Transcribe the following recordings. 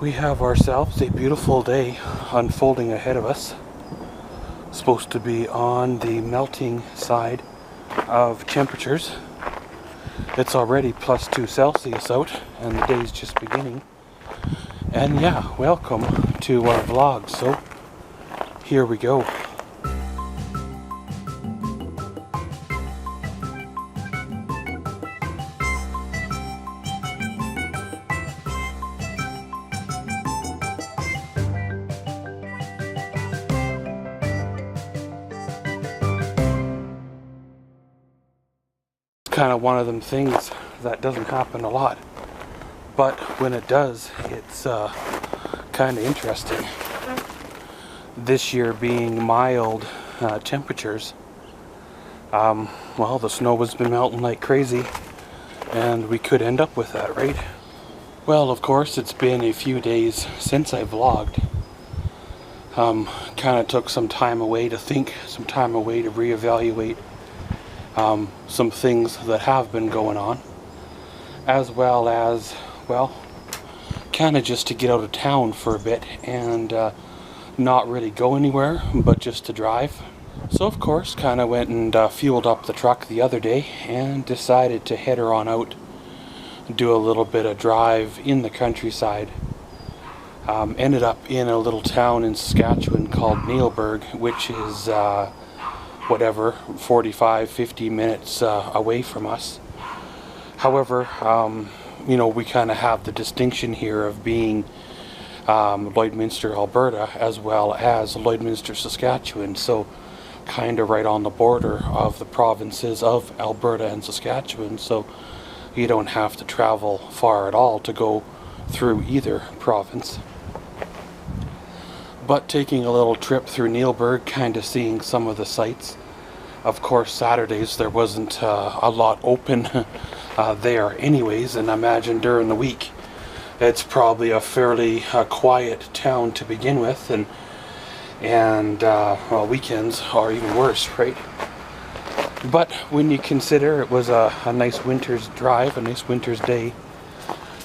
We have ourselves a beautiful day unfolding ahead of us. Supposed to be on the melting side of temperatures. It's already +2 Celsius out and the day's just beginning. And yeah, welcome to our vlog. So here we go. Kind of one of them things that doesn't happen a lot, but when it does, it's kind of interesting. This year being mild temperatures, well, the snow has been melting like crazy and we could end up with that, right? Well, of course, it's been a few days since I vlogged. Kind of took some time away to think, some time away to reevaluate some things that have been going on, as well as, well, kind of just to get out of town for a bit and not really go anywhere, but just to drive. So of course, kind of went and fueled up the truck the other day and decided to head her on out, do a little bit of drive in the countryside. Ended up in a little town in Saskatchewan called Neilburg, which is whatever, 45-50 minutes away from us. However, you know, we kind of have the distinction here of being Lloydminster, Alberta, as well as Lloydminster, Saskatchewan, so kind of right on the border of the provinces of Alberta and Saskatchewan, so you don't have to travel far at all to go through either province. But taking a little trip through Neilburg, kind of seeing some of the sights. Of course, Saturdays there wasn't a lot open there anyways, and I imagine during the week it's probably a fairly quiet town to begin with, and well, weekends are even worse, right? But when you consider it was a nice winter's drive, a nice winter's day,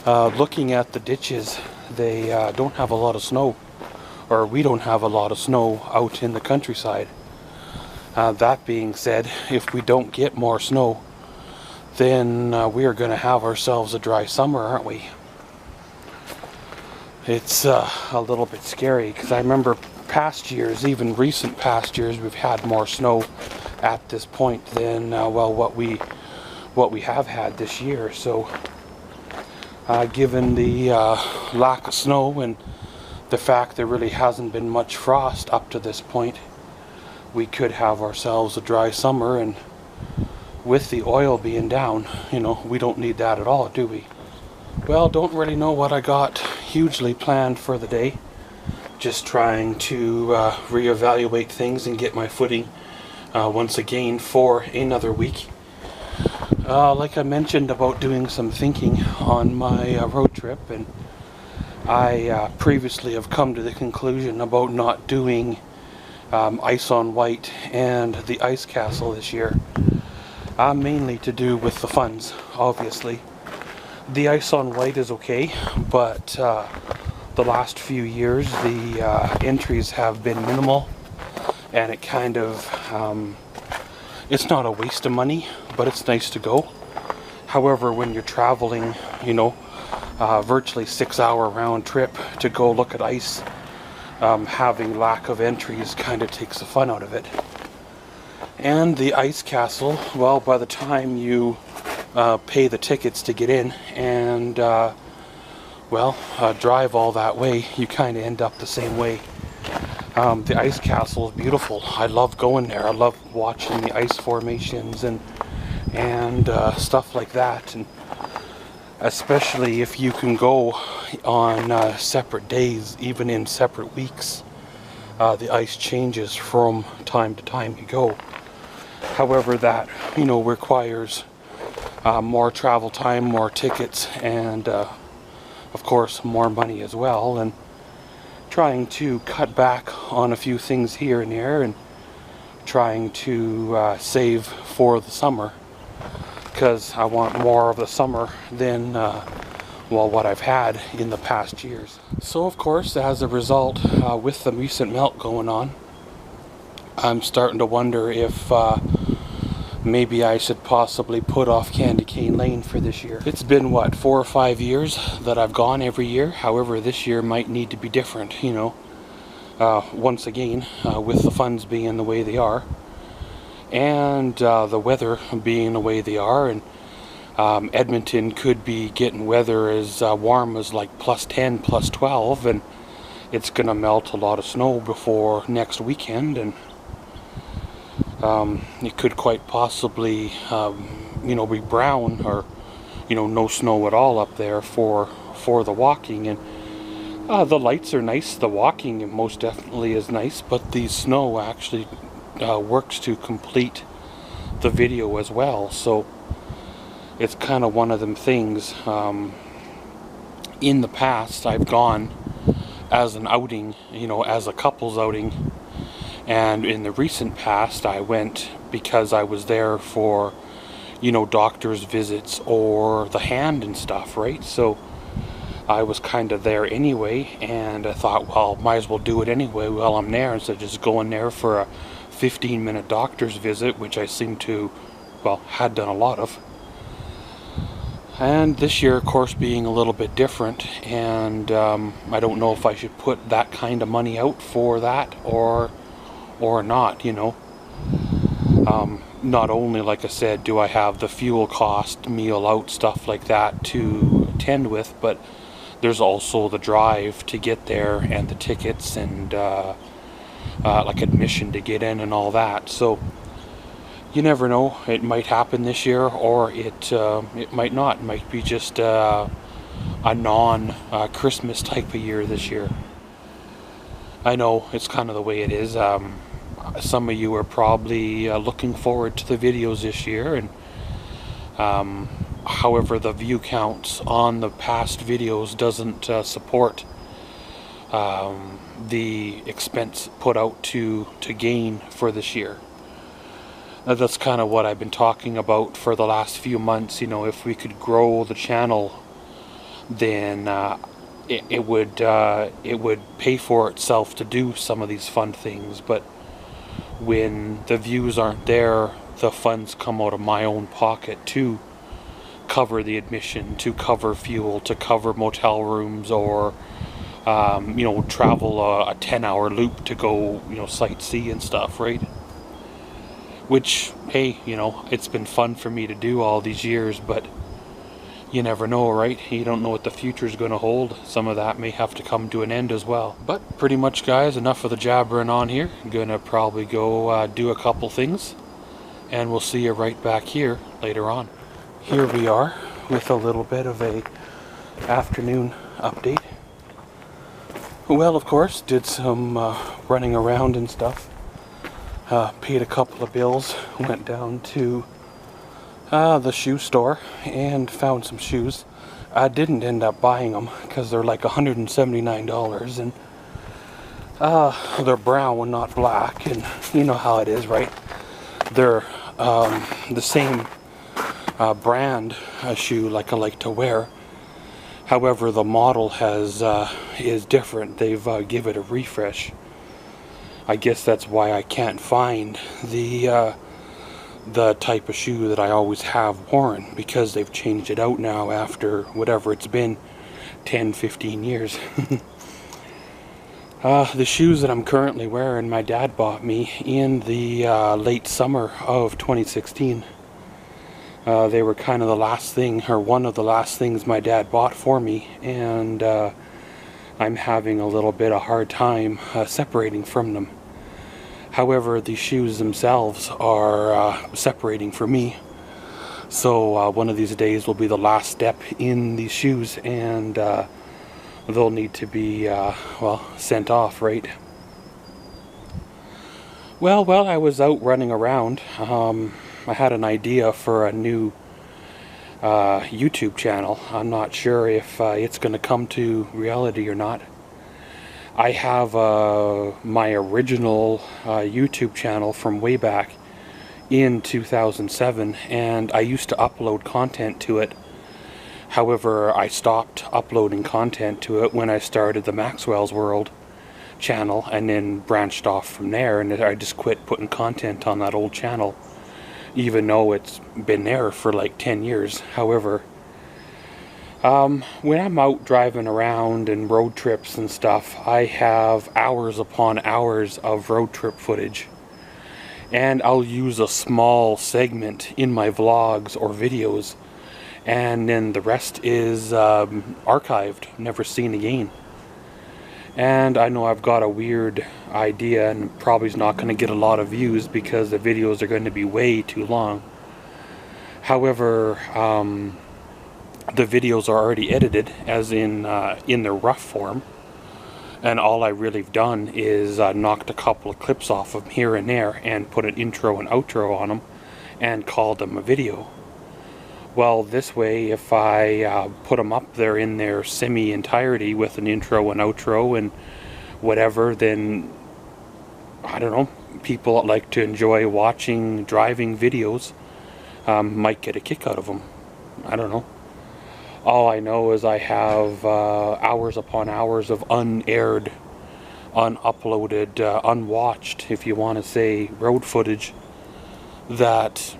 looking at the ditches, they don't have a lot of snow. Or we don't have a lot of snow out in the countryside. That being said, if we don't get more snow, then we are going to have ourselves a dry summer, aren't we? It's a little bit scary, because I remember past years, even recent past years, we've had more snow at this point than well, what we have had this year. So given the lack of snow and the fact there really hasn't been much frost up to this point, we could have ourselves a dry summer, and with the oil being down, you know, we don't need that at all, do we? Well, don't really know what I got hugely planned for the day. Just trying to reevaluate things and get my footing once again for another week. Like I mentioned about doing some thinking on my road trip, and I previously have come to the conclusion about not doing Ice on White and the Ice Castle this year. Mainly to do with the funds, obviously. The Ice on White is okay, but the last few years the entries have been minimal, and it kind of, it's not a waste of money, but it's nice to go. However, when you're traveling, you know, virtually 6-hour round trip to go look at ice, having lack of entries kind of takes the fun out of it. And the Ice Castle, well, by the time you pay the tickets to get in and well, drive all that way, you kind of end up the same way. The Ice Castle is beautiful. I love going there. I love watching the ice formations and stuff like that, and especially if you can go on separate days, even in separate weeks. The ice changes from time to time you go. However, that, you know, requires more travel time, more tickets, and of course more money as well, and trying to cut back on a few things here and there, and trying to save for the summer, because I want more of the summer than well, what I've had in the past years. So of course, as a result, with the recent melt going on, I'm starting to wonder if maybe I should possibly put off Candy Cane Lane for this year. It's been, what, 4 or 5 years that I've gone every year. However, this year might need to be different, you know. Once again, with the funds being the way they are, and the weather being the way they are, and Edmonton could be getting weather as warm as like +10, +12, and it's gonna melt a lot of snow before next weekend, and it could quite possibly, you know, be brown, or, you know, no snow at all up there for the walking. And the lights are nice, the walking most definitely is nice, but the snow actually works to complete the video as well. So it's kind of one of them things. In the past, I've gone as an outing, you know, as a couple's outing. And in the recent past, I went because I was there for, you know, doctor's visits or the hand and stuff, right? So I was kind of there anyway, and I thought, well, might as well do it anyway while I'm there, instead of just going there for a 15-minute doctor's visit, which I seem to, well, had done a lot of. And this year, of course, being a little bit different, and I don't know if I should put that kind of money out for that or not, you know. Not only, like I said, do I have the fuel cost, meal out, stuff like that to attend with, but there's also the drive to get there, and the tickets, and like admission to get in and all that. So you never know, it might happen this year, or it might not. It might be just a non-Christmas type of year this year. I know it's kind of the way it is. Some of you are probably looking forward to the videos this year, and however, the view counts on the past videos doesn't support the expense put out to gain for this year. That's kind of what I've been talking about for the last few months. You know, if we could grow the channel, then it would pay for itself to do some of these fun things. But when the views aren't there, the funds come out of my own pocket to cover the admission, to cover fuel, to cover motel rooms, or you know, travel a 10-hour loop to go, you know, sightsee and stuff, right? Which, hey, you know, it's been fun for me to do all these years, but you never know, right? You don't know what the future is going to hold. Some of that may have to come to an end as well. But pretty much, guys, enough of the jabbering on here. I'm going to probably go do a couple things, and we'll see you right back here later on. Here we are with a little bit of a afternoon update. Well, of course, did some running around and stuff. Paid a couple of bills, went down to the shoe store and found some shoes. I didn't end up buying them because they're like $179, and they're brown, not black, and you know how it is, right? They're the same brand shoe like I like to wear. However, the model is different. They've give it a refresh. I guess that's why I can't find the type of shoe that I always have worn, because they've changed it out now after whatever it's been, 10-15 years. The shoes that I'm currently wearing, my dad bought me in the late summer of 2016. They were kind of the last thing, or one of the last things my dad bought for me, and I'm having a little bit of hard time separating from them. However, the shoes themselves are separating for me. So one of these days will be the last step in these shoes, and they'll need to be, well, sent off, right? Well, while I was out running around, I had an idea for a new YouTube channel. I'm not sure if it's going to come to reality or not. I have my original YouTube channel from way back in 2007, and I used to upload content to it However, I stopped uploading content to it when I started the Maxwell's World channel, and then branched off from there, and I just quit putting content on that old channel, even though it's been there for like 10 years. However, when I'm out driving around and road trips and stuff, I have hours upon hours of road trip footage, and I'll use a small segment in my vlogs or videos, and then the rest is archived, never seen again. And I know I've got a weird idea, and probably is not going to get a lot of views because the videos are going to be way too long. However, the videos are already edited, as in the rough form, and all I really have done is knocked a couple of clips off of here and there and put an intro and outro on them and called them a video. Well, this way, if I put them up there in their semi-entirety with an intro and outro and whatever, then, I don't know, people that like to enjoy watching driving videos might get a kick out of them. I don't know. All I know is I have hours upon hours of unaired, unuploaded, unwatched, if you want to say, road footage that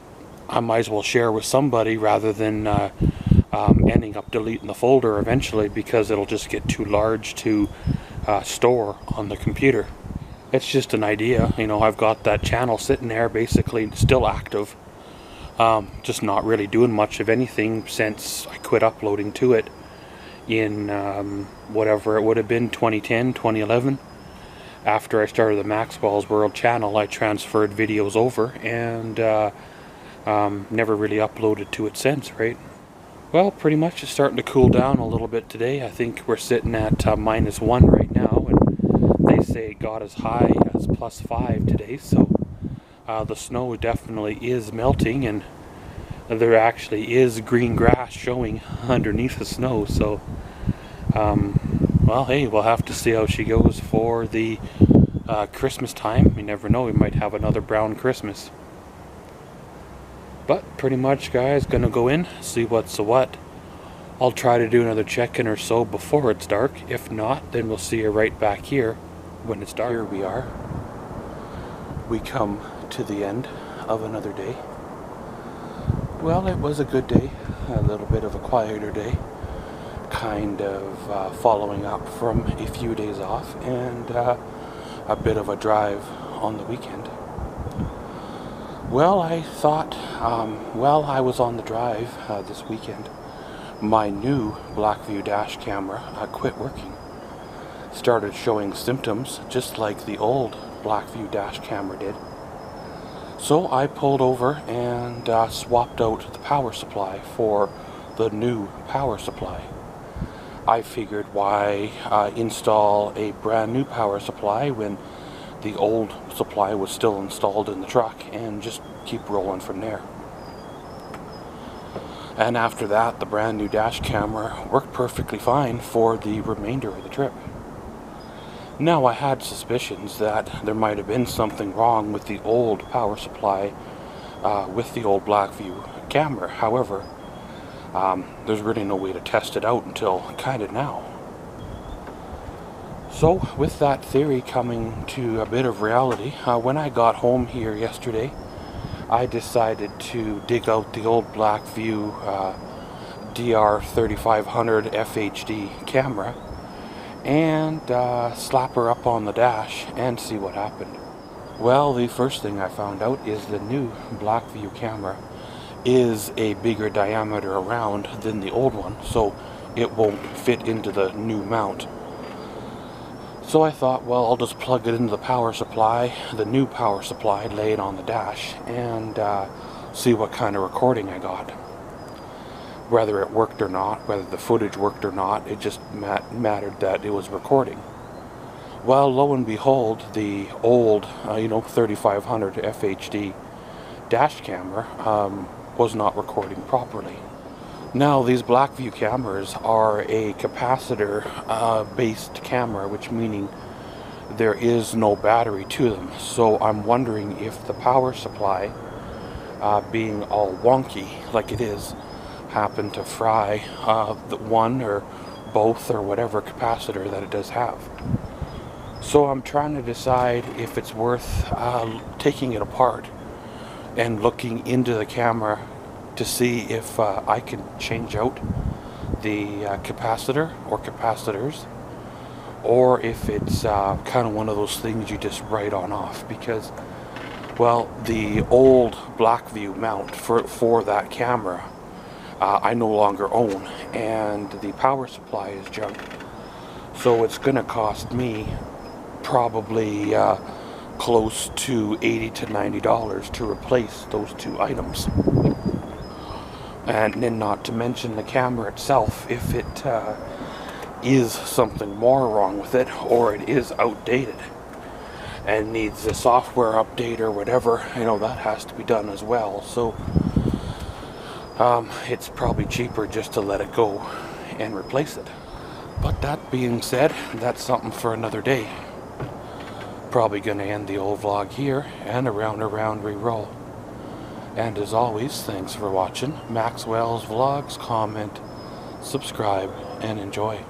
I might as well share with somebody rather than ending up deleting the folder eventually, because it'll just get too large to store on the computer. It's just an idea, you know. I've got that channel sitting there basically still active, just not really doing much of anything since I quit uploading to it in whatever it would have been, 2010, 2011. After I started the Maxwell's World channel, I transferred videos over and never really uploaded to it since, right? Well, pretty much it's starting to cool down a little bit today. I think we're sitting at -1 right now, and they say it got as high as +5 today, so the snow definitely is melting, and there actually is green grass showing underneath the snow. So well, hey, we'll have to see how she goes for the Christmas time. You never know, we might have another brown Christmas. But pretty much, guys, gonna go in, see what's the what. I'll try to do another check-in or so before it's dark. If not, then we'll see you right back here when it's dark. Here we are. We come to the end of another day. Well, it was a good day, a little bit of a quieter day, kind of following up from a few days off, and a bit of a drive on the weekend. Well, I thought, while I was on the drive this weekend, my new Blackview dash camera quit working. Started showing symptoms just like the old Blackview dash camera did. So I pulled over and swapped out the power supply for the new power supply. I figured, why install a brand new power supply when the old supply was still installed in the truck, and just keep rolling from there. And after that, the brand new dash camera worked perfectly fine for the remainder of the trip. Now, I had suspicions that there might have been something wrong with the old power supply with the old Blackview camera. However, there's really no way to test it out until kind of now. So, with that theory coming to a bit of reality, when I got home here yesterday, I decided to dig out the old Blackview DR3500 FHD camera and slap her up on the dash and see what happened. Well, the first thing I found out is the new Blackview camera is a bigger diameter around than the old one, so it won't fit into the new mount. So I thought, well, I'll just plug it into the power supply, the new power supply, lay it on the dash, and see what kind of recording I got. Whether it worked or not, whether the footage worked or not, it just mattered that it was recording. Well, lo and behold, the old, 3500 FHD dash camera was not recording properly. Now, these Blackview cameras are a capacitor-based camera, which meaning there is no battery to them. So I'm wondering if the power supply, being all wonky like it is, happen to fry the one or both or whatever capacitor that it does have. So I'm trying to decide if it's worth taking it apart and looking into the camera to see if I can change out the capacitor or capacitors, or if it's kind of one of those things you just write on off, because, well, the old Blackview mount for that camera I no longer own, and the power supply is junk, so it's gonna cost me probably close to $80 to $90 to replace those two items. And then not to mention the camera itself, if it is something more wrong with it, or it is outdated and needs a software update or whatever, you know, that has to be done as well. So it's probably cheaper just to let it go and replace it. But that being said, that's something for another day. Probably gonna end the old vlog here, and around re-roll. And as always, thanks for watching Maxwell's Vlogs. Comment, subscribe, and enjoy.